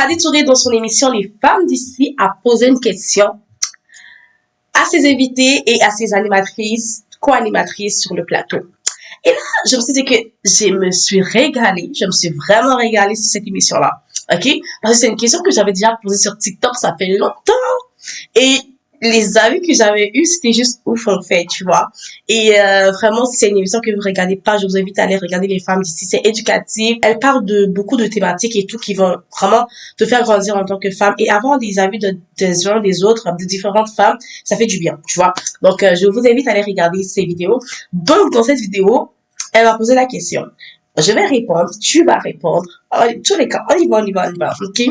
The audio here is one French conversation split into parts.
Adi Touré, dans son émission Les femmes d'ici, a posé une question à ses invités et à ses animatrices, co-animatrices sur le plateau. Et là, je me suis dit que je me suis régalée, je me suis vraiment régalée sur cette émission-là. OK? Parce que c'est une question que j'avais déjà posée sur TikTok, ça fait longtemps. Et les avis que j'avais eus, c'était juste ouf en fait, tu vois. Et vraiment, si c'est une émission que vous regardez pas, je vous invite à aller regarder Les femmes d'ici. C'est éducatif. Elle parle de beaucoup de thématiques et tout qui vont vraiment te faire grandir en tant que femme et avoir des avis des uns des autres, de différentes femmes, ça fait du bien, tu vois. Donc, je vous invite à aller regarder ces vidéos. Donc, dans cette vidéo, elle va poser la question. Je vais répondre, tu vas répondre. En tous les cas, on y va, ok?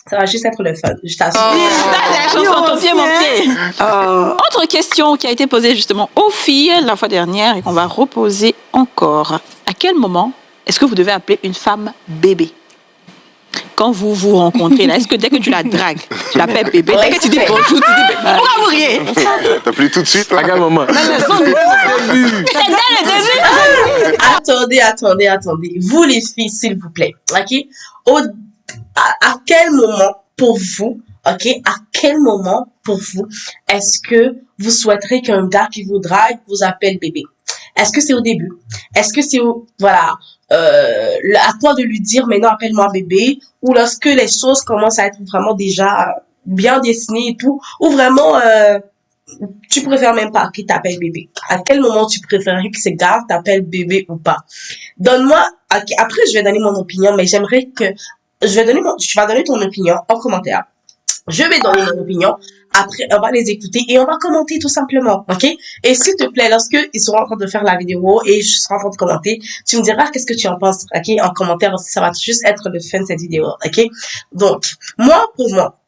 Ça va juste être le fun, je t'assure. C'est la chanson Ton pied, mon pied. Autre question qui a été posée justement aux filles la fois dernière et qu'on va reposer encore. À quel moment est-ce que vous devez appeler une femme bébé? Quand vous vous rencontrez, là, est-ce que dès que tu la dragues, tu l'appelles bébé? Dès que tu dis bonjour, tu dis bébé. Pourquoi vous riez? T'as plus tout de suite, là. À quel moment? C'est dès le début. Attendez. Vous les filles, s'il vous plaît, ok? À quel moment pour vous, ok? À quel moment pour vous est-ce que vous souhaiterez qu'un gars qui vous drague vous appelle bébé? Est-ce que c'est au début? Est-ce que c'est voilà, à toi de lui dire maintenant appelle-moi bébé, ou lorsque les choses commencent à être vraiment déjà bien dessinées et tout, ou vraiment tu préfères même pas qu'il t'appelle bébé? À quel moment tu préférerais que ce gars t'appelle bébé ou pas? Donne-moi, après je vais donner mon opinion, mais j'aimerais que tu vas donner ton opinion en commentaire. Je vais donner mon opinion. Après, on va les écouter et on va commenter tout simplement, ok? Et s'il te plaît, lorsque ils seront en train de faire la vidéo et je serai en train de commenter, tu me diras qu'est-ce que tu en penses, ok? En commentaire aussi, ça va juste être le fun de cette vidéo, ok? Donc, pour moi,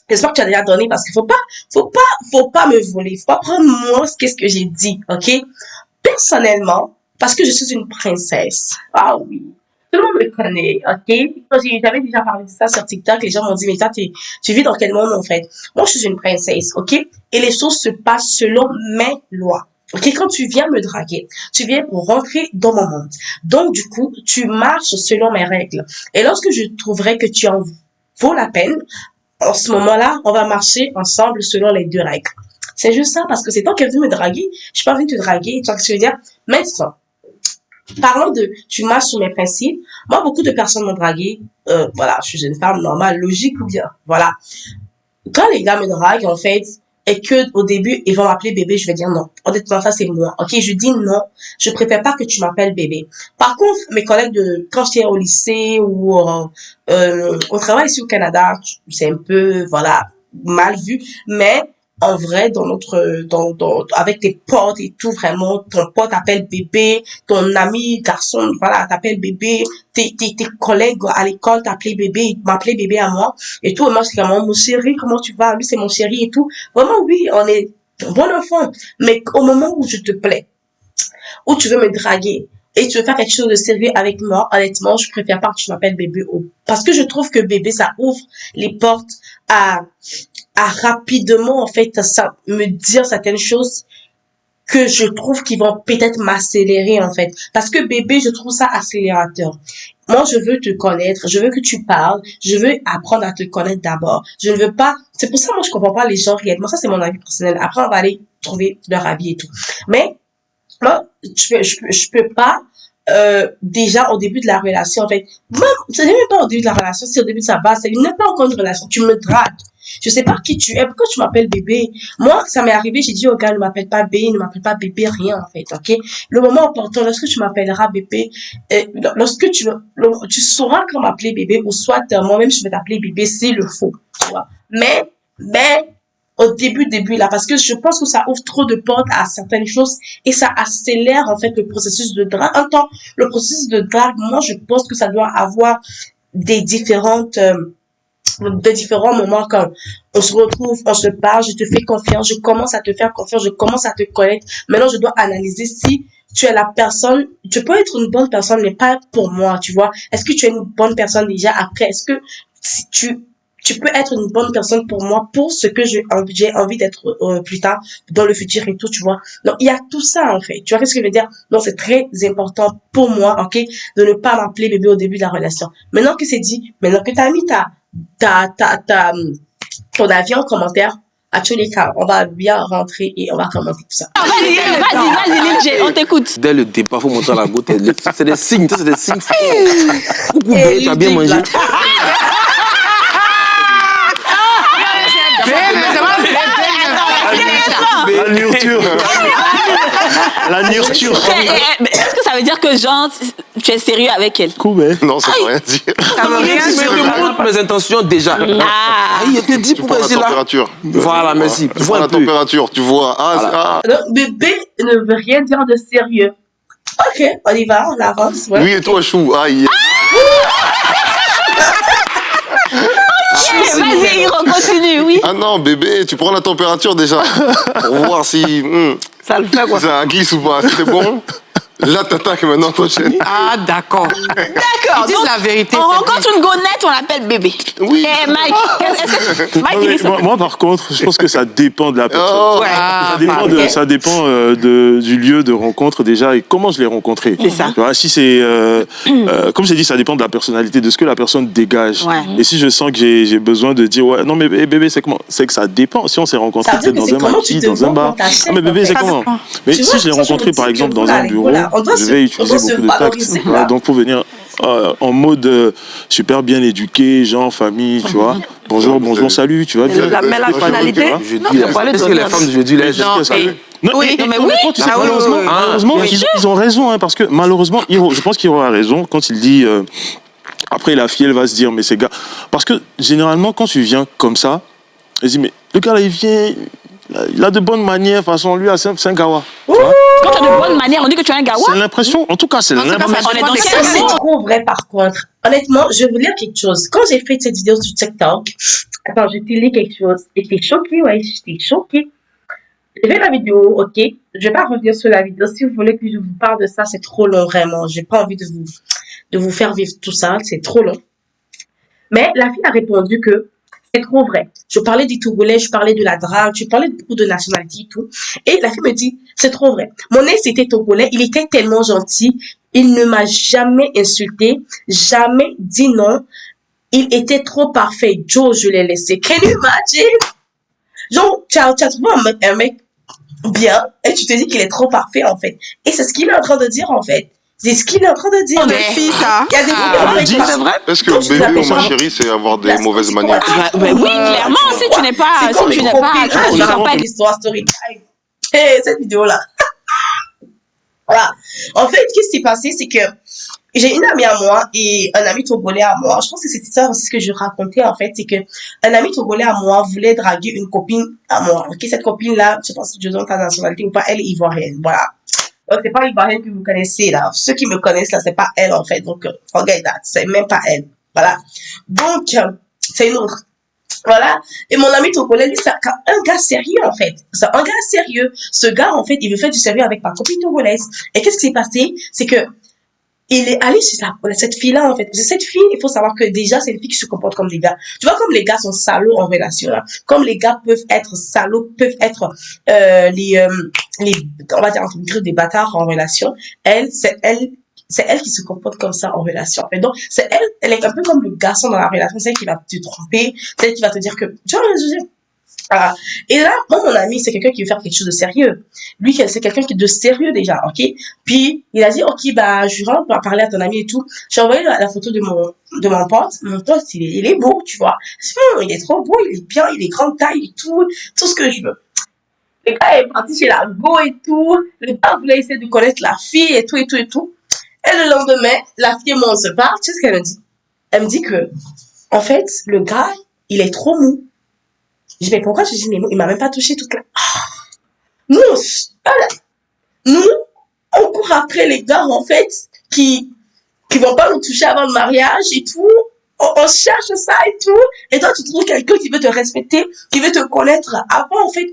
j'espère que tu as déjà donné parce qu'il faut pas me voler, faut pas prendre moi qu'est-ce que j'ai dit, ok? Personnellement, parce que je suis une princesse. Ah oui. Tout le monde me connaît, ok? Parce que j'avais déjà parlé de ça sur TikTok, les gens m'ont dit, mais toi, tu vis dans quel monde, en fait? Moi, je suis une princesse, ok? Et les choses se passent selon mes lois. Ok, quand tu viens me draguer, tu viens pour rentrer dans mon monde. Donc, du coup, tu marches selon mes règles. Et lorsque je trouverai que tu en vaut la peine, en ce moment-là, on va marcher ensemble selon les deux règles. C'est juste ça, parce que c'est toi qui es venu me draguer. Je suis pas venue te draguer, tu vois ce que je veux dire? Maintenant, parlons de tu marches sur mes principes. Moi, beaucoup de personnes m'ont dragué. Voilà, je suis une femme normale, logique ou bien. Voilà. Quand les gars me draguent, en fait, et que au début, ils vont m'appeler bébé, je vais dire non. Honnêtement, ça, c'est moi. Ok, je dis non. Je préfère pas que tu m'appelles bébé. Par contre, mes collègues quand j'étais au lycée ou au travail ici au Canada, c'est un peu, voilà, mal vu. Mais en vrai, avec tes potes et tout, vraiment, ton pote t'appelle bébé, ton ami garçon, voilà, t'appelle bébé, tes collègues à l'école t'appelaient bébé, ils m'appelaient bébé à moi, et tout, et moi, c'est comme, mon chéri, comment tu vas? Lui, c'est mon chéri et tout. Vraiment, oui, on est bon enfant. Mais au moment où je te plais, où tu veux me draguer, et tu veux faire quelque chose de sérieux avec moi, honnêtement, je préfère pas que tu m'appelles bébé. Parce que je trouve que bébé, ça ouvre les portes à rapidement, en fait, ça, me dire certaines choses que je trouve qui vont peut-être m'accélérer, en fait. Parce que bébé, je trouve ça accélérateur. Moi, je veux te connaître, je veux que tu parles, je veux apprendre à te connaître d'abord. Je ne veux pas, c'est pour ça, moi, je comprends pas les gens réellement. Ça, c'est mon avis personnel. Après, on va aller trouver leur avis et tout. Mais, moi, je peux pas, déjà au début de la relation, en fait, même, c'est même pas au début de la relation, c'est au début de sa base, c'est même pas encore une relation, tu me dragues. Je sais pas qui tu es, pourquoi tu m'appelles bébé? Moi, ça m'est arrivé, j'ai dit au gars, ne m'appelle pas bébé, ne m'appelle pas bébé, rien, en fait, ok? Le moment opportun, lorsque tu m'appelleras bébé, lorsque tu sauras quand m'appeler bébé, ou soit, moi-même, je vais t'appeler bébé s'il le faut, tu vois. Mais, au début là, parce que je pense que ça ouvre trop de portes à certaines choses et ça accélère en fait le processus de drague. Le processus de drague, moi je pense que ça doit avoir des de différents moments quand on se retrouve, on se parle, je te fais confiance, je commence à te faire confiance, je commence à te connaître. Maintenant, je dois analyser si tu es la personne, tu peux être une bonne personne, mais pas pour moi, tu vois. Est-ce que tu es une bonne personne déjà après? Est-ce que si tu peux être une bonne personne pour moi, pour ce que j'ai envie d'être plus tard, dans le futur et tout, tu vois. Donc, il y a tout ça, en fait. Tu vois ce que je veux dire? Donc, c'est très important pour moi, ok, de ne pas m'appeler bébé au début de la relation. Maintenant que c'est dit, maintenant que t'as mis ton avis en commentaire. À tous les cas, on va bien rentrer et on va commenter tout ça. Vas-y, Lil J, on t'écoute. Dès le départ, il faut montrer la goutte. C'est des signes, c'est des signes. Coucou, Et bébé, tu as bien Lil J, mangé. là. La nourriture. La nourriture. Est-ce que ça veut dire que genre, tu es sérieux avec elle? Non, ça veut rien dire. Ça veut rien Je dire. te montre mes intentions déjà. Ah. Il te dit Tu pourquoi prends la c'est là. température. Voilà, merci. Tu vois la un peu. température, tu vois. Ah, Non, bébé ne veut rien dire de sérieux. Ok, on y va, on avance. Ouais. Lui et toi, chou. Aïe. Vas-y, on continue, oui. Ah non, bébé, tu prends la température déjà. Pour voir si Ça le fait quoi. ça glisse ou pas. Si c'est bon, là, t'attaques maintenant, prochaine. Ah, d'accord. D'accord. Ils disent donc, la vérité. On c'est rencontre une gonette, on l'appelle bébé. Oui. Eh, Mike, est-ce que... Mike, Non, il mais est sur... moi, par contre, je pense que ça dépend de la personne. Oh. Ouais. Ah, Ça dépend du lieu de rencontre déjà et comment je l'ai rencontré. C'est ça. Tu vois, si c'est, comme j'ai dit, ça dépend de la personnalité, de ce que la personne dégage. Ouais. Et si je sens que j'ai besoin de dire, ouais, non mais bébé, c'est comment? C'est que ça dépend. Si on s'est rencontré Ça veut dire peut-être que dans c'est un comment tu maquis, te dans un vends bar. quand t'achètes, Ah mais bébé, en c'est fait. comment? dépend. Mais Tu si vois, je l'ai ça, je rencontré me dis par que exemple dans voilà, un bureau, voilà, on doit je se- vais on utiliser doit se beaucoup de tact. valoriser, Voilà, là. donc pour venir en mode super bien éduqué, genre famille, tu vois. Bonjour, salut, tu vois. Mais la finalité, Je non, dis, on parlait est-ce de que les l'autre. femmes d'aujourd'hui, là, Non, salut? Non, Oui, non, mais non, oui. mais tu sais, Ah oui, malheureusement, oui, oui. malheureusement, Bien sûr. ils ont raison, hein, parce que malheureusement, je pense qu'il aura raison quand il dit après la fille, elle va se dire, mais c'est gars. Parce que généralement, quand tu viens comme ça, elle dit, mais le gars là, il vient, il a de bonnes manières, de toute façon, lui, c'est un gawa. Tu vois. Quand tu as de bonnes manières, on dit que tu es un gawa. C'est l'impression, en tout cas, c'est En tout cas, l'impression. ça On est dépend dans des quel Ça, c'est personnes. trop vrai par contre. Honnêtement, je vais vous lire quelque chose. Quand j'ai fait cette vidéo sur TikTok, attends, je te lis quelque chose. J'étais choquée, ouais, j'étais choquée. J'ai fait la vidéo, ok. Je vais pas revenir sur la vidéo. Si vous voulez que je vous parle de ça, c'est trop long, vraiment. J'ai pas envie de vous faire vivre tout ça. C'est trop long. Mais la fille a répondu que c'est trop vrai. Je parlais des Togolais, je parlais de la drague, je parlais de beaucoup de nationalités et tout. Et la fille me dit, c'est trop vrai. Mon ex était Togolais, il était tellement gentil, il ne m'a jamais insulté, jamais dit non. Il était trop parfait. Joe, je l'ai laissé. Can you imagine? Genre, tu as trouvé un mec bien et tu te dis qu'il est trop parfait en fait. Et c'est ce qu'il est en train de dire en fait. C'est ce qu'il est en train de dire. Des filles, ça. Il y a des filles en fait. dit, parce- C'est vrai. Est-ce que Quand tu bébé l'appelles ou ma ça- chérie, c'est avoir des Parce que mauvaises c'est manières? quoi? Ben oui, clairement, si tu n'es pas... C'est comme Si tu une n'es pas... copine. Tu Je ne sors raconte pas... l'histoire story time. Et cette vidéo-là. Voilà. En fait, qu'est-ce qui s'est passé, c'est que j'ai une amie à moi et un ami togolais à moi. Je pense que c'était ça aussi ce que je racontais en fait, c'est que un ami togolais à moi voulait draguer une copine à moi. Ok, cette copine-là, je pense que je donne ta nationalité ou pas, elle est ivoirienne. Voilà. Donc c'est pas l'ivoirienne que vous connaissez là. Ceux qui me connaissent là, c'est pas elle en fait. Donc forget that, c'est même pas elle. Voilà. Donc c'est une autre. Voilà. Et mon ami togolais, lui, c'est un gars sérieux, en fait. C'est un gars sérieux. Ce gars, en fait, il veut faire du sérieux avec ma copine togolaise. Et qu'est-ce qui s'est passé? C'est que il est allé chez cette fille-là, en fait. Parce que cette fille, il faut savoir que déjà, c'est une fille qui se comporte comme des gars. Tu vois, comme les gars sont salauds en relation, là. Comme les gars peuvent être salauds, peuvent être, on va dire, entre guillemets, des bâtards en relation. C'est elle qui se comporte comme ça en relation. Et donc, elle est un peu comme le garçon dans la relation, c'est elle qui va te tromper, c'est elle qui va te dire que, tu vois, voilà. Et là, moi, mon ami, c'est quelqu'un qui veut faire quelque chose de sérieux. Lui, c'est quelqu'un qui est de sérieux déjà, ok? Puis, il a dit, ok, bah, je rentre pour parler à ton ami et tout. J'ai envoyé la photo de mon pote. Mon pote, il est beau, tu vois. Il est trop beau, il est bien, il est grande taille et tout ce que je veux. Le gars est parti chez la go et tout. Le gars voulait essayer de connaître la fille et tout. Et le lendemain, la fille et moi, on se parle. Tu sais ce qu'elle me dit? Elle me dit que, en fait, le gars, il est trop mou. Je dis, mais pourquoi? Je dis, mais il m'a même pas touché toute la... Nous, nous, on court après les gars, en fait, qui vont pas nous toucher avant le mariage et tout. On cherche ça et tout. Et toi, tu trouves quelqu'un qui veut te respecter, qui veut te connaître avant, en fait,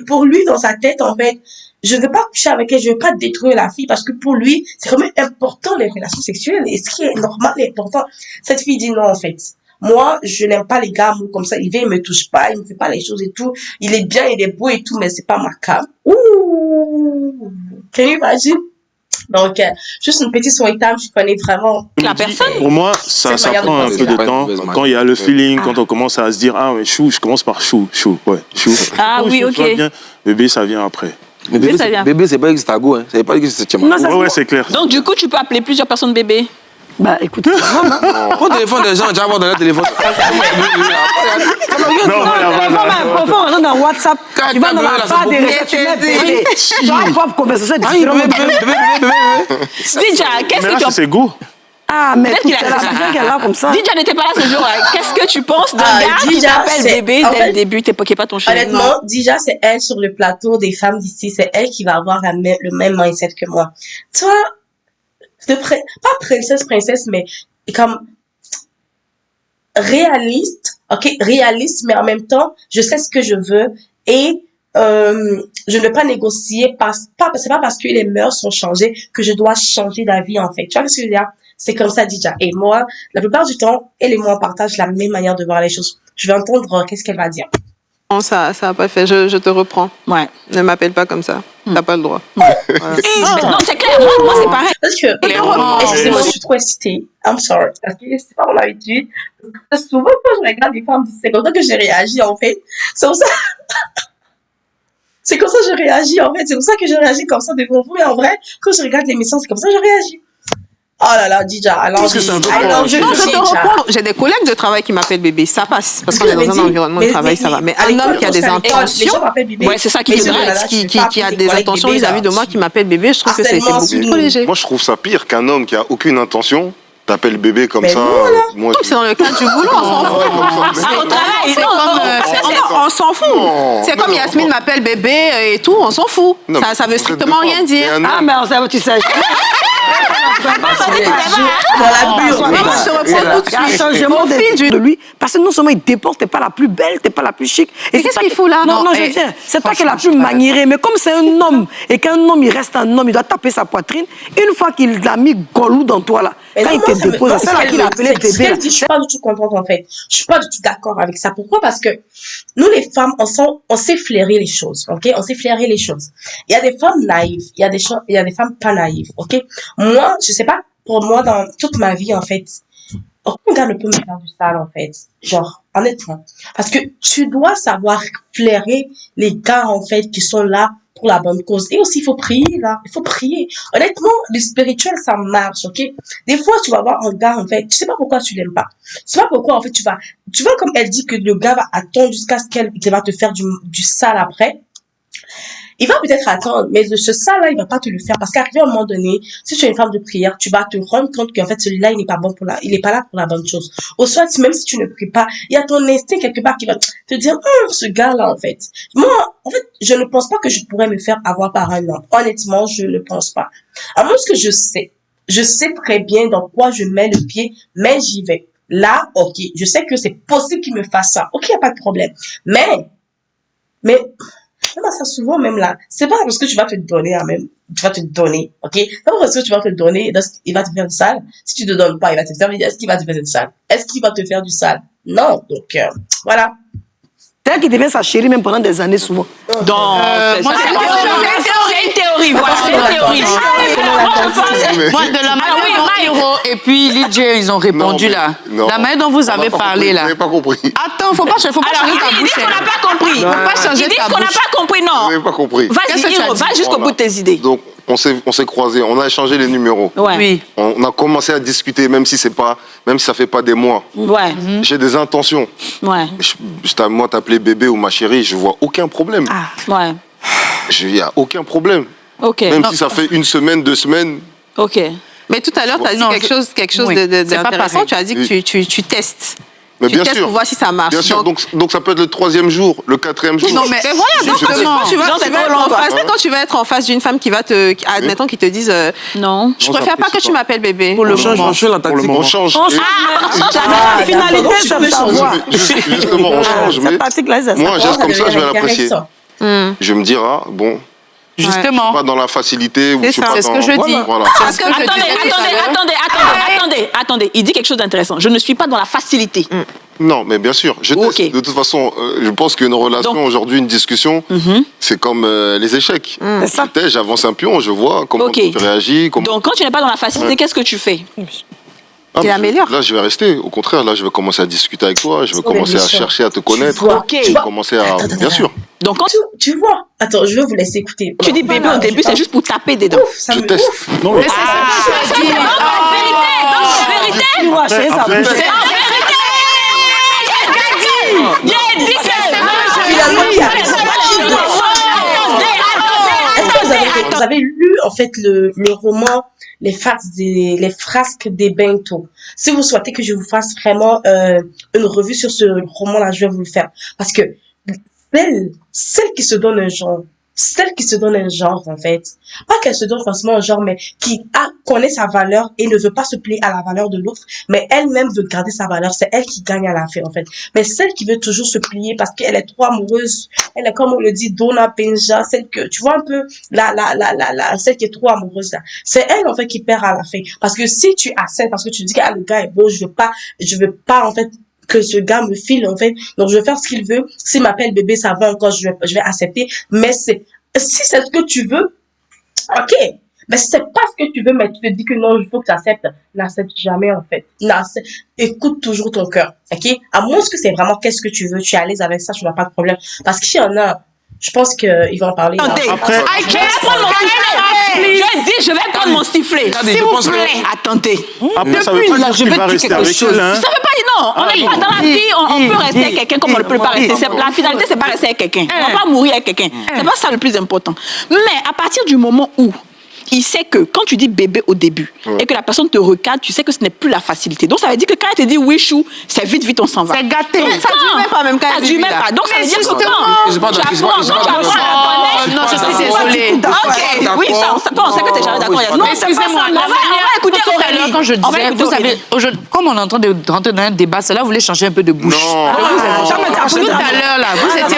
pour lui, dans sa tête, en fait. Je ne veux pas coucher avec elle, je ne veux pas détruire la fille parce que pour lui, c'est quand même important les relations sexuelles et ce qui est normal et important. Cette fille dit non, en fait. Moi, je n'aime pas les gars mous comme ça. Il vient, il me touche pas, il me fait pas les choses et tout. Il est bien, il est beau et tout, mais c'est pas ma cam. Ouh! Can you imagine? Donc, juste une petite story time, je connais vraiment. La personne. Pour moi, ça C'est une manière prend un de peu de penser. temps. Ouais, Quand il y a le feeling, quand on commence à se dire, ah, mais chou, je commence par chou, ouais, chou. Ah Oh, oui, chou, ok. tout va bien. Bébé, ça vient après. Mais Mais ça vient. bébé, c'est pas Extago, hein. Ça veut pas dire que c'est Non, ça, Ouais, c'est clair. Donc, du coup, tu peux appeler plusieurs personnes bébé. Bah, écoute, Au téléphone des gens, déjà avoir dans leur téléphone. Non, voilà. Faut rentrer dans WhatsApp. Quand Tu vas dans bébé, la là, barre c'est des beaucoup. recherches, tu mets bébé. Tu vas avoir conversation Ah, différente. Didja, qu'est-ce Mais que là, tu en c'est go. Ah, mais Peut-être toute qu'il a- la vision qu'elle a comme ça. Didja n'était pas là ce jour-là. Qu'est-ce que tu penses d'un Ah, gars qui Didja, t'appelle c'est- bébé en dès fait- le début, qui n'est pas ton chéri? Honnêtement, déjà, c'est elle sur le plateau des femmes d'ici. C'est elle qui va avoir le même mindset que moi. Toi, pas princesse, mais comme réaliste, ok, réaliste, mais en même temps, je sais ce que je veux et je ne vais pas négocier c'est pas parce que les mœurs sont changées que je dois changer d'avis en fait. Tu vois ce que je veux dire? C'est comme ça déjà. Et moi, la plupart du temps, elle et moi on partage la même manière de voir les choses. Je vais entendre qu'est-ce qu'elle va dire. Non, ça a pas fait. Je te reprends. Ouais. Ne m'appelle pas comme ça. T'as pas le droit. Non, c'est clair. Moi, c'est pareil. Parce que, excusez-moi, je suis trop excitée. I'm sorry. Parce que c'est pas mon habitude. Parce que souvent, quand je regarde les femmes, c'est comme ça que j'ai réagi, en fait. C'est comme ça. C'est comme ça que je réagis, en fait. C'est comme ça que je réagis comme ça devant vous. Et en vrai, quand je regarde l'émission, c'est comme ça que je réagis. Oh là là, Didja. Alors, Parce que c'est un peu Non, je te reprends. J'ai des collègues de travail qui m'appellent bébé. Ça passe. Parce qu'on est dans un environnement de travail, ça va. Mais un homme qui a des intentions, Ouais, c'est ça qui qui, me drague. qui a des intentions vis-à-vis de moi, qui m'appelle bébé, je trouve que c'est Harcèlement, beaucoup trop léger. Moi, je trouve ça pire qu'un homme qui a aucune intention t'appelle bébé comme Mais ça. voilà. Moi, C'est dans le cadre du boulot, on s'en fout. Ah, au travail, C'est non, comme, on s'en fout. Non, C'est comme non, Yasmine non. m'appelle bébé et tout, on s'en fout. Non, Ça veut mais strictement des fois, rien dire. et un Ah, homme- mais on sait, tu sais. Dans la bulle. Moi, je te reprends tout de Il y a un suite. changement Au fil de lui, parce que non seulement il dépose, t'es pas la plus belle, t'es pas la plus chic. Et qu'est-ce c'est qu'il pas- fout là? Non, Non, non, je eh, veux dire, c'est toi qui es la plus maniérée. Mais comme c'est un homme, et qu'un homme, il reste un homme, il doit taper sa poitrine, une fois qu'il a mis golou dans toi, là, Mais quand non, il moi, te ça me- dépose, non, c'est là qu'il a appelé c'est- ce bébé. qu'elle là. dit, je suis pas du tout contente, en fait. Je suis pas du tout d'accord avec ça. Pourquoi? Parce que nous, les femmes, on sait flairer les choses, ok? On sait flairer les choses. Il y a des femmes naïves, il y a des femmes pas naïves, ok? Moi, je sais pas, pour moi, dans toute ma vie, en fait, aucun gars ne peut me faire du sale, en fait. Genre, honnêtement. Parce que tu dois savoir flairer les gars, en fait, qui sont là pour la bonne cause. Et aussi, il faut prier, là. Il faut prier. Honnêtement, le spirituel, ça marche, ok? Des fois, tu vas voir un gars, en fait, tu sais pas pourquoi tu l'aimes pas. Tu sais pas pourquoi, en fait, tu vois comme elle dit que le gars va attendre jusqu'à ce qu'elle va te faire du sale après. Il va peut-être attendre, mais ce sale-là, il va pas te le faire parce qu'arrivé à un moment donné, si tu es une femme de prière, tu vas te rendre compte qu'en fait, celui-là, il n'est pas bon il est pas là pour la bonne chose. Au soit, même si tu ne pries pas, il y a ton instinct quelque part qui va te dire, ce gars-là, en fait. Moi, en fait, je ne pense pas que je pourrais me faire avoir par un homme. Honnêtement, je ne pense pas. À moins que je sais très bien dans quoi je mets le pied, mais j'y vais. Là, ok, je sais que c'est possible qu'il me fasse ça. Ok, il n'y a pas de problème. Mais, même à ça, souvent, même là, c'est pas parce que tu vas te donner, tu vas te donner, ok? C'est pas parce que tu vas te donner, il va te faire du sale. Si tu te donnes pas, il va te faire, est-ce qu'il va te faire du sale? Est-ce qu'il va te faire du sale? Non, donc, voilà. C'est elle qui devient sa chérie même pendant des années souvent. Donc, c'est une théorie, voilà, c'est une théorie. Moi, de la manière dont Hiro et puis Lidje, ils ont répondu Non, là. non. La manière dont vous On avez n'a pas parlé compris, là. Vous n'avez pas compris. Attends, faut pas changer Alors, ta ils bouche. disent qu'on n'a pas compris. Faut pas changer Ils disent ta qu'on n'a bouche. pas compris, Vous non. n'avez pas compris. Vas-y, Qu'est-ce que tu as Hiro, dit? va jusqu'au bout de tes idées. Donc, on s'est croisés, on a échangé les numéros. Ouais. Oui. On a commencé à discuter, même si ça fait pas des mois. Ouais. J'ai des intentions. Ouais. Moi, t'appeler bébé ou ma chérie, je vois aucun problème. Ouais. Il y a aucun problème. Ok. Même si ça fait 1 semaine, 2 semaines. Ok. Mais tout à l'heure, tu as dit Non, quelque chose oui, c'est pas d'intéressant. pareil. Tu as dit que tu testes. Mais Tu bien testes sûr. pour voir si ça marche. Bien sûr. Donc, ça peut être le 3e jour, le 4e jour. Non, mais voilà, donc Justement. quand tu vas être en face d'une femme qui va admettons, qui te dise Non. je préfère pas que tu m'appelles bébé. Pour le moment, on change la tactique. On change. La finalité, tu c'est peux de savoir. Justement, on change. Mais Cette pratique-là, c'est ça. moi, un geste comme ça, je vais l'apprécier. Ça. Je vais me dire, bon, Justement. pas dans la facilité ou C'est je suis ça, pas c'est ce dans... que je dis. Voilà. Parce que je disais tout à l'heure. Attendez. Il dit quelque chose d'intéressant. Je ne suis pas dans la facilité. Non, mais bien sûr, je teste. Ok. De toute façon, je pense qu'une relation aujourd'hui, une discussion, c'est comme les échecs. C'est ça. Je teste, j'avance un pion, je vois comment Ok. tu réagis. Comment... Donc, quand tu n'es pas dans la facilité, qu'est-ce que tu fais? Ah, Tu l'améliores. Là, je vais rester. Au contraire, là, je vais commencer à discuter avec toi, je vais Oh, mais commencer à méchant. chercher à te connaître. vois. Ok. Je vais commencer à... Bien sûr. Donc, quand Tu vois. Attends, je vais vous laisser écouter. tu dis bébé au début, c'est juste pour taper dedans. Ouf, ça Je me teste. ouf. Non, mais C'est la vérité. Tu vois, chérie, ça après- bouge. Finalement, il y a raison. Est-ce que vous avez lu, en fait, le roman les frasques des Bento? Si vous souhaitez que je vous fasse vraiment une revue sur ce roman-là, je vais vous le faire. Parce que celle qui se donne un genre, en fait, pas qu'elle se donne forcément un genre, mais qui connaît sa valeur et ne veut pas se plier à la valeur de l'autre, mais elle-même veut garder sa valeur, c'est elle qui gagne à la fin, en fait. Mais celle qui veut toujours se plier parce qu'elle est trop amoureuse, elle est, comme on le dit, Dona Benja, celle que, tu vois un peu, celle qui est trop amoureuse, là. C'est elle, en fait, qui perd à la fin. Parce que si tu acceptes, parce que tu dis que le gars est beau, je veux pas, en fait, que ce gars me file, en fait. Donc, je vais faire ce qu'il veut. S'il m'appelle bébé, ça va encore, je vais accepter. Mais si c'est ce que tu veux, ok. Mais si c'est pas ce que tu veux, mais tu te dis que non, il faut que tu acceptes, n'accepte jamais, en fait. Écoute toujours ton cœur, ok. À moins que c'est vraiment qu'est-ce que tu veux, tu es à l'aise avec ça, tu n'as pas de problème. Parce qu'il y en a, je pense qu'il va en parler. Attendez, Après- je vais prendre mon sifflet. Je dis, je vais prendre mon sifflet. Regardez, S'il je vous pense que- plaît, attendez. Après, ça veut pas dire qu'il va rester avec elle, hein. Ça veut pas dire non. On est pas dans la vie, on peut rester avec quelqu'un comme on ne peut pas rester. La finalité, c'est pas rester avec quelqu'un. On va pas mourir avec quelqu'un. C'est pas ça le plus important. Mais à partir du moment où il sait que quand tu dis bébé au début et que la personne te recadre, tu sais que ce n'est plus la facilité. Donc ça veut dire que quand elle te dit oui chou, c'est vite on s'en va. C'est gâté. Donc, Ça dure même pas, même quand ça elle dit dure oui, même là. pas. Donc ça veut dire que Je sais pas quand tu d'accord, je sais apprends, pas- je sais quand pas tu apprends à la connaître, Non, je suis désolée. Ok, oui, ça, on sait que t'es jamais d'accord. Non, c'est pas excusez-moi. ça. On va écouter Tout à l'heure, Aurélie. quand je On va disais, écouter vous savez, Aurélie. comme on est en train de rentrer dans un débat, cela voulait changer un peu de bouche. Non. Tout à l'heure, là,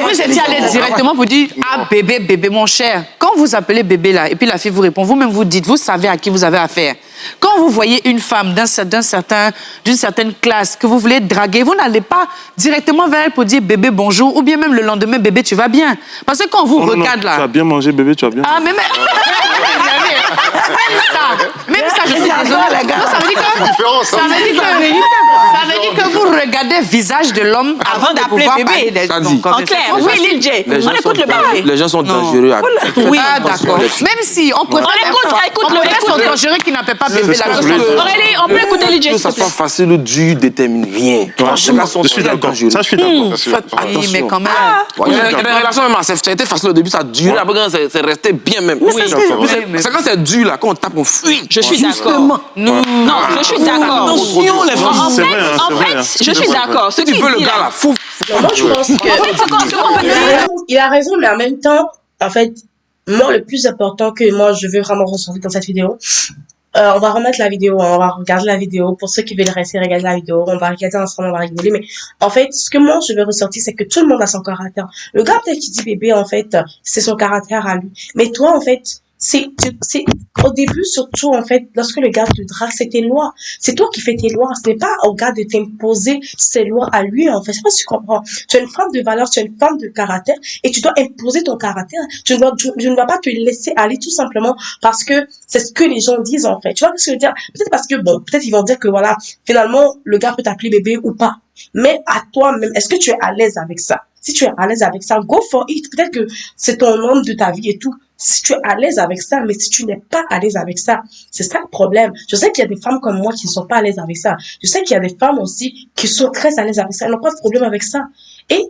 vous étiez allé directement pour dire ah, bébé, mon cher. Quand vous appelez bébé, là, et puis la fille vous répond, vous-même vous dites, vous savez à qui vous avez affaire. Quand vous voyez une femme d'une certaine classe que vous voulez draguer, vous n'allez pas directement vers elle pour dire bébé bonjour, ou bien même le lendemain, bébé, tu vas bien. Parce que quand on vous regarde là. Tu as bien mangé, bébé, tu as bien. Ah, même ça, je suis désolée, les gars. Ça veut dire que, différent, ça. ça veut dire que vous regardez le visage de l'homme Avant d'appeler pouvoir bébé. parler des- Ça dit. En clair, oui, Lil J. On écoute le bébé. Les gens sont dangereux. Oui. Ah, d'accord. Même si on préfère écoute, on préfère écoute. son dangereux qui n'appelle pas bébé ce là. que je parce voulais que- dire. Aurélie, on peut écouter Lil J. Que ça soit facile ou dur, détermine rien. Ouais, Les gars sont je suis très d'accord. dangereux. Ça, je suis d'accord. Faites Oui, attention. mais quand même. Il y a des relations même assez. Ça a été facile au début, ça a duré. Après, quand c'est resté bien même. Mais c'est ce que je- Mais c'est quand c'est dur, là, quand on tape, on fuit. Je suis d'accord. Justement. Non, je suis d'accord. Attention, les femmes. En C'est fait, vrai, hein, c'est vrai, hein. je suis d'accord. Ce Si tu qu'il veux le dit, gars, là, là, fou. Moi, je pense que... ce qu'on veut dire, Il a raison, mais en même temps, en fait, moi, le plus important que moi, je veux vraiment ressortir dans cette vidéo, on va remettre la vidéo, on va regarder la vidéo. Pour ceux qui veulent rester, regarder la vidéo. On va regarder ensemble, on va rigoler. Mais en fait, ce que moi, je veux ressortir, c'est que tout le monde a son caractère. Le gars, peut-être qui dit bébé, en fait, c'est son caractère à lui. Mais toi, en fait, c'est au début, surtout, en fait, lorsque le gars te drague, c'est tes lois. C'est toi qui fais tes lois. Ce n'est pas au gars de t'imposer ses lois à lui, en fait. Je sais pas si tu comprends. Tu es une femme de valeur, tu es une femme de caractère et tu dois imposer ton caractère. Tu ne dois pas te laisser aller tout simplement parce que c'est ce que les gens disent, en fait. Tu vois ce que je veux dire? Peut-être parce que, bon, peut-être ils vont dire que voilà, finalement, le gars peut t'appeler bébé ou pas. Mais à toi-même, est-ce que tu es à l'aise avec ça? Si tu es à l'aise avec ça, go for it. Peut-être que c'est ton homme de ta vie et tout. Si tu es à l'aise avec ça, mais si tu n'es pas à l'aise avec ça, c'est ça le problème. Je sais qu'il y a des femmes comme moi qui ne sont pas à l'aise avec ça. Je sais qu'il y a des femmes aussi qui sont très à l'aise avec ça. Elles n'ont pas de problème avec ça. Et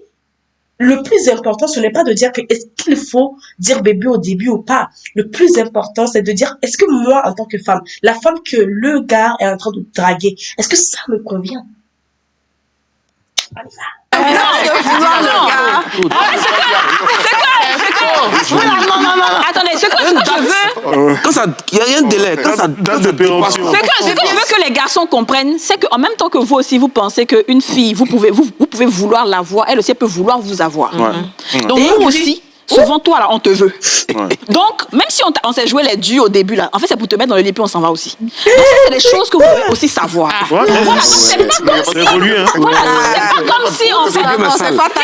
le plus important, ce n'est pas de dire que est-ce qu'il faut dire bébé au début ou pas. Le plus important, c'est de dire est-ce que moi, en tant que femme, la femme que le gars est en train de draguer, est-ce que ça me convient? attendez, ce que je veux, Quand ça. Il y a un délai. Quand ça. Date de péremption. ce que je veux que les garçons comprennent, c'est qu'en même temps que vous aussi, vous pensez qu'une fille, vous pouvez vouloir l'avoir, elle aussi elle peut vouloir vous avoir. Ouais. Donc nous aussi, souvent toi là, on te veut. Ouais. Donc, même si on s'est joué les durs au début là, en fait c'est pour te mettre dans le lit puis on s'en va aussi. Donc ça, c'est des choses que vous devez aussi savoir. Ouais, Voilà, donc c'est pas comme c'est si... évolué, hein. Voilà, c'est pas comme si on fait... Bébé me C'est sale. pas ta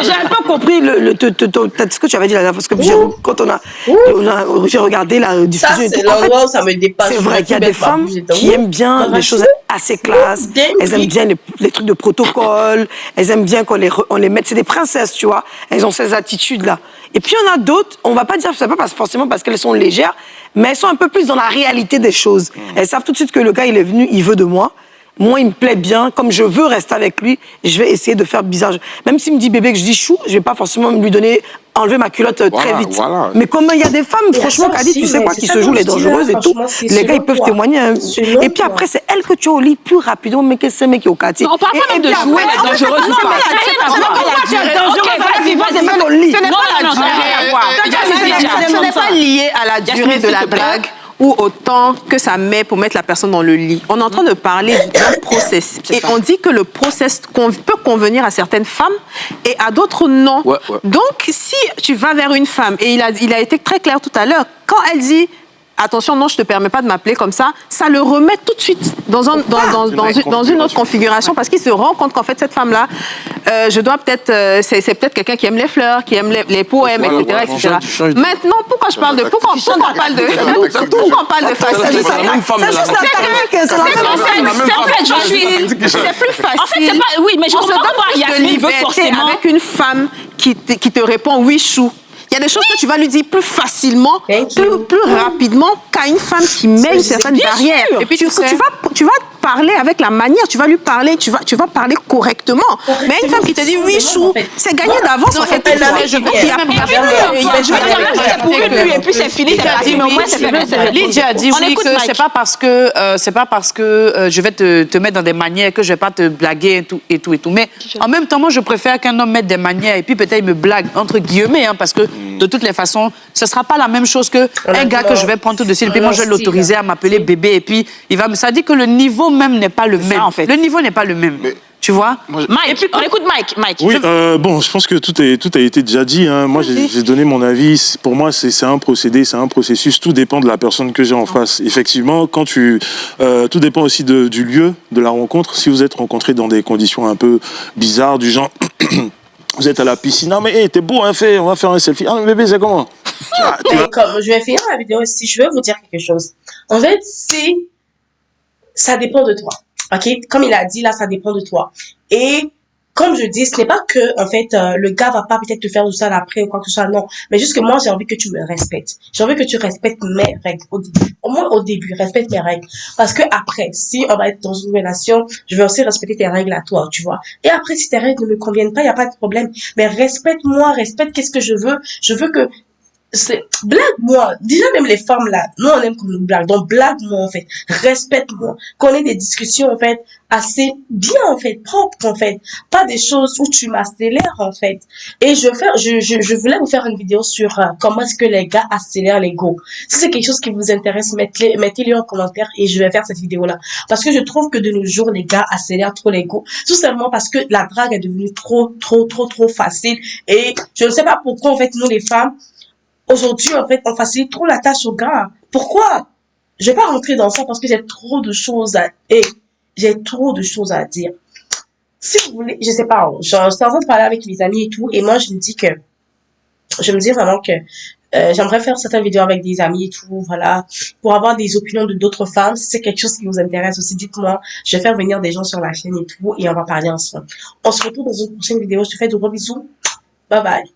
J'ai un peu compris ce que tu avais dit là, parce que quand j'ai regardé la diffusion, Ça, et c'est tout, en fait, l'endroit où ça me dépasse. c'est vrai qu'il y a des femmes qui aiment bien les choses assez classes, elles aiment bien les trucs de protocole, elles aiment bien qu'on les mette, c'est des princesses, tu vois, elles ont ces attitudes-là. Et puis il y en a d'autres, on va pas dire, c'est pas forcément parce qu'elles sont légères, mais elles sont un peu plus dans la réalité des choses. Elles savent tout de suite que le gars, il est venu, il veut de moi. Moi, il me plaît bien, comme je veux rester avec lui, je vais essayer de faire bizarre. Même s'il me dit bébé, que je dis chou, je vais pas forcément lui donner, enlever ma culotte très vite. Voilà. Mais comme il y a des femmes, franchement, Kadi, tu sais quoi, qui se jouent les dangereuses et tout, les gars, ils peuvent témoigner. Hein. Et puis après, c'est elle que tu as au lit plus rapidement, mais que c'est mec qui est au quartier. On parle pas même de jouer les dangereuses ou pas. Ce n'est pas lié à la durée de la drague ou au temps que ça met pour mettre la personne dans le lit. On est en train de parler d'un process. Et on dit que le process peut convenir à certaines femmes et à d'autres non. Ouais, ouais. Donc, si tu vas vers une femme, et il a été très clair tout à l'heure, quand elle dit attention, non, je te permets pas de m'appeler comme ça le remet tout de suite dans une autre configuration parce qu'il se rend compte qu'en fait, cette femme-là, je dois peut-être, c'est peut-être quelqu'un qui aime les fleurs, qui aime les poèmes, Voilà, etc. voilà, etc. Maintenant, pourquoi je parle de, pourquoi on parle de facile? C'est plus facile. En fait, c'est pas... Oui, mais je comprends pas. Yasmine veut forcément... avec une femme qui te répond oui, chou. Il y a des choses que tu vas lui dire plus facilement, plus rapidement qu'à une femme qui met une certaine barrière. Et puis tu vas parler avec la manière, tu vas lui parler, tu vas parler correctement. Mais une femme qui te dit oui, chou, c'est gagné d'avance en fait. Et puis c'est fini, c'est parti, mais au moins c'est fait. Lydia a dit oui que c'est pas parce que je vais te mettre dans des manières que je vais pas te blaguer et tout. Mais en même temps, moi je préfère qu'un homme mette des manières et puis peut-être il me blague entre guillemets, hein, parce que de toutes les façons, ce sera pas la même chose que un gars que je vais prendre tout de suite et puis moi je vais l'autoriser à m'appeler bébé et puis ça dit que le niveau même n'est pas le même. en fait. Le niveau n'est pas le même. Mais- Tu vois? Mike, on écoute Mike. Oui, bon, je pense que tout a été déjà dit. Hein. Moi, j'ai donné mon avis. Pour moi, c'est un procédé, c'est un processus. Tout dépend de la personne que j'ai en face. Effectivement, tout dépend aussi du lieu de la rencontre. Si vous êtes rencontrés dans des conditions un peu bizarres, du genre, vous êtes à la piscine. Non, mais hey, t'es beau, hein, on va faire un selfie. Ah, mais bébé, c'est comment? Comme je vais finir la vidéo, si je veux vous dire quelque chose. En fait, ça dépend de toi. OK? Comme il a dit, là, ça dépend de toi. Et comme je dis, ce n'est pas que, en fait, le gars va pas peut-être te faire tout ça après ou quoi que ce soit. Non. Mais juste que moi, j'ai envie que tu me respectes. J'ai envie que tu respectes mes règles. Au moins au début, respecte mes règles. Parce que après, si on va être dans une relation, je vais aussi respecter tes règles à toi, tu vois. Et après, si tes règles ne me conviennent pas, il n'y a pas de problème. Mais respecte-moi, respecte qu'est-ce que je veux. Je veux que blague-moi. Déjà, même les femmes, là, nous, on aime qu'on nous blague. Donc, blague-moi, en fait. Respecte-moi. Qu'on ait des discussions, en fait, assez bien, en fait, propres, en fait. Pas des choses où tu m'accélères, en fait. Et je voulais vous faire une vidéo sur comment est-ce que les gars accélèrent l'ego. Si c'est quelque chose qui vous intéresse, mettez-le en commentaire et je vais faire cette vidéo-là. Parce que je trouve que de nos jours, les gars accélèrent trop l'ego. Tout simplement parce que la drague est devenue trop facile. Et je ne sais pas pourquoi, en fait, nous, les femmes, aujourd'hui, en fait, on facilite trop la tâche aux gars. Pourquoi? Je vais pas rentrer dans ça parce que j'ai trop de choses à dire. Si vous voulez, je sais pas, je suis en train de parler avec mes amis et tout, et moi, je me dis vraiment que j'aimerais faire certaines vidéos avec des amis et tout, voilà, pour avoir des opinions de d'autres femmes. Si c'est quelque chose qui vous intéresse aussi, dites-moi. Je vais faire venir des gens sur la chaîne et tout, et on va parler ensemble. On se retrouve dans une prochaine vidéo. Je te fais de gros bisous. Bye bye.